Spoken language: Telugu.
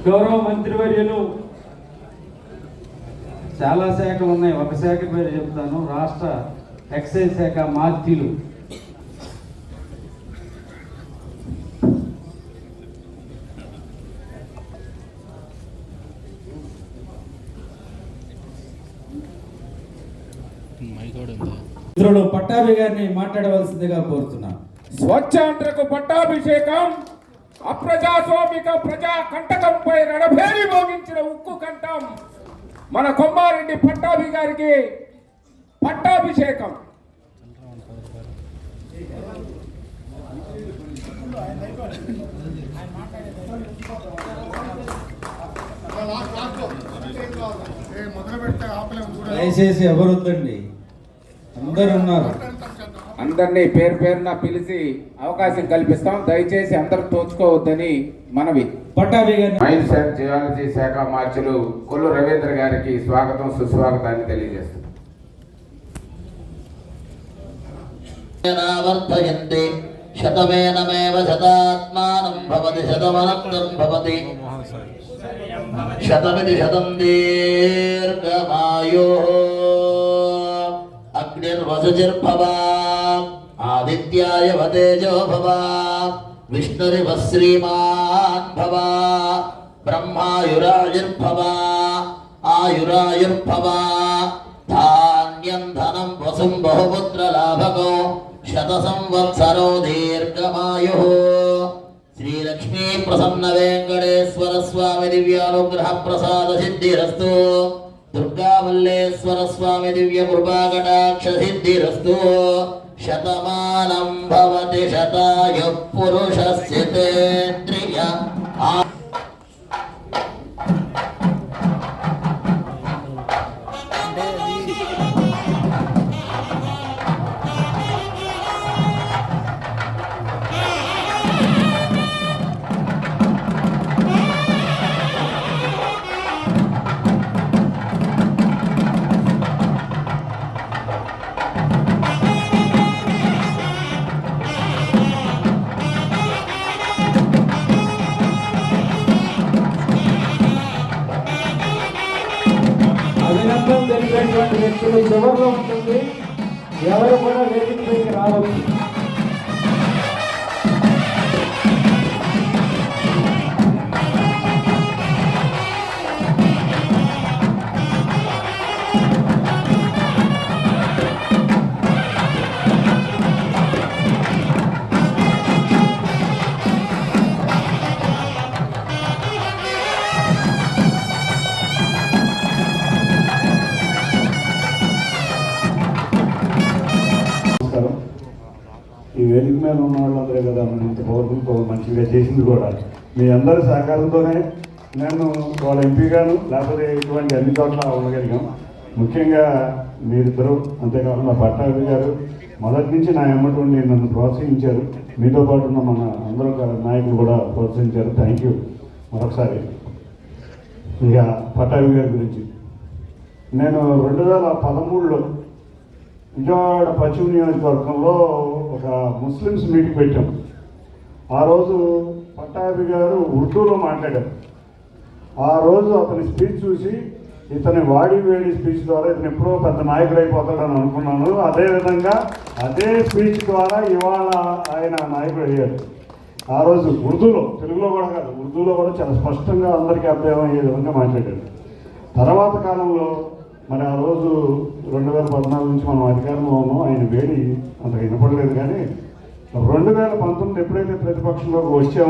గౌరవ మంత్రివర్యులు చాలా శాఖలు ఉన్నాయి, ఒక శాఖ పేరు చెప్తాను. రాష్ట్ర ఎక్సైజ్ శాఖ మాధ్యులు మిత్రుడు పట్టాభి గారిని మాట్లాడవలసిందిగా కోరుతున్నాను. స్వచ్ఛాంధ్రకు పట్టాభిషేకం అప్రజాస్వామిక ప్రజా కంటకంపై రణభేరి మోగించిన ఉక్కు కంఠం మన కొమ్మారెడ్డి పట్టాభి గారికి పట్టాభిషేకం. దయచేసి ఎవరొద్దండి, అందరు ఉన్నారు. అందరినీ పేరు పేరున పిలిచి అవకాశం కల్పిస్తాం. దయచేసి అందరూ తోచుకోవద్దని మనవి. పట్టాభి గారిని మైన్స్ అండ్ జియాలజీ శాఖ మార్చులు కొల్లు రవీంద్ర గారికి స్వాగతం సుస్వాగతాన్ని తెలియజేస్తున్నాం. శతమేనమేవ శతాత్మానం భవతి శతమనంతం భవతి శతమితి శతం దీర్ఘమాయో అగ్నిర్వసుజిర్భవ ఆదిత్యాయ వతేజో భవ విష్ణురివ శ్రీమాన్ భవ బ్రహ్మాయురాయుర్భవ ఆయురాయుర్భవ ధాన్యం ధనం వసుం బహుపుత్రలాభకో శత సంవత్సరో దీర్ఘమాయు. శ్రీలక్ష్మీ ప్రసన్న వెంకటేశ్వర స్వామి దివ్యానుగ్రహ ప్రసాద సిద్ధిరస్తు. దుర్గామల్లేశ్వర స్వామి దివ్య కృపాకటాక్ష సిద్ధిరస్తు. శతమానం భవతి శతాయు పురుషస్య తేంద్రియ. అభినందన తెలిపేటువంటి వ్యక్తులు చివరిలో ఉంటుంది. ఎవరు కూడా వేదికపైకి రావచ్చు. ఈ వేదిక మీద ఉన్న వాళ్ళందరే కదా మనం ఇంత పవర్ఫుల్ మంచిగా చేసింది కూడా మీ అందరి సహకారంతోనే నేను వాళ్ళ ఎంపీగాను లేకపోతే ఇటువంటి అన్ని చోట్ల ఉండగలిగాం. ముఖ్యంగా మీరిద్దరూ అంతేకాకుండా పట్టాభి గారు మొదటి నుంచి నా ఎమ్మటువంటి నన్ను ప్రోత్సహించారు. మీతో పాటు ఉన్న మన అందరూ నాయకులు కూడా ప్రోత్సహించారు. థ్యాంక్ యూ మరొకసారి. ఇక పట్టాభి గారి గురించి నేను 2013లో విజయవాడ పశ్చిమ నియోజకవర్గంలో ఒక ముస్లిమ్స్ మీటింగ్ పెట్టాం. ఆ రోజు పట్టాభి గారు ఉర్దూలో మాట్లాడారు. ఆ రోజు అతని స్పీచ్ చూసి ఇతని వాడి వేడి స్పీచ్ ద్వారా ఇతను ఎప్పుడో పెద్ద నాయకుడు అయిపోతాడని అనుకున్నాను. అదేవిధంగా అదే స్పీచ్ ద్వారా ఇవాళ ఆయన నాయకుడు అయ్యారు. ఆ రోజు ఉర్దూలో, తెలుగులో కూడా కాదు, ఉర్దూలో కూడా చాలా స్పష్టంగా అందరికీ అర్థమయ్యే విధంగా మాట్లాడారు. తర్వాత కాలంలో మరి ఆ రోజు 2014 నుంచి మనం అధికారంలో ఉన్నాం. ఆయన వేడి అంత వినపడలేదు. కానీ 2019 ఎప్పుడైతే ప్రతిపక్షంలోకి వచ్చామో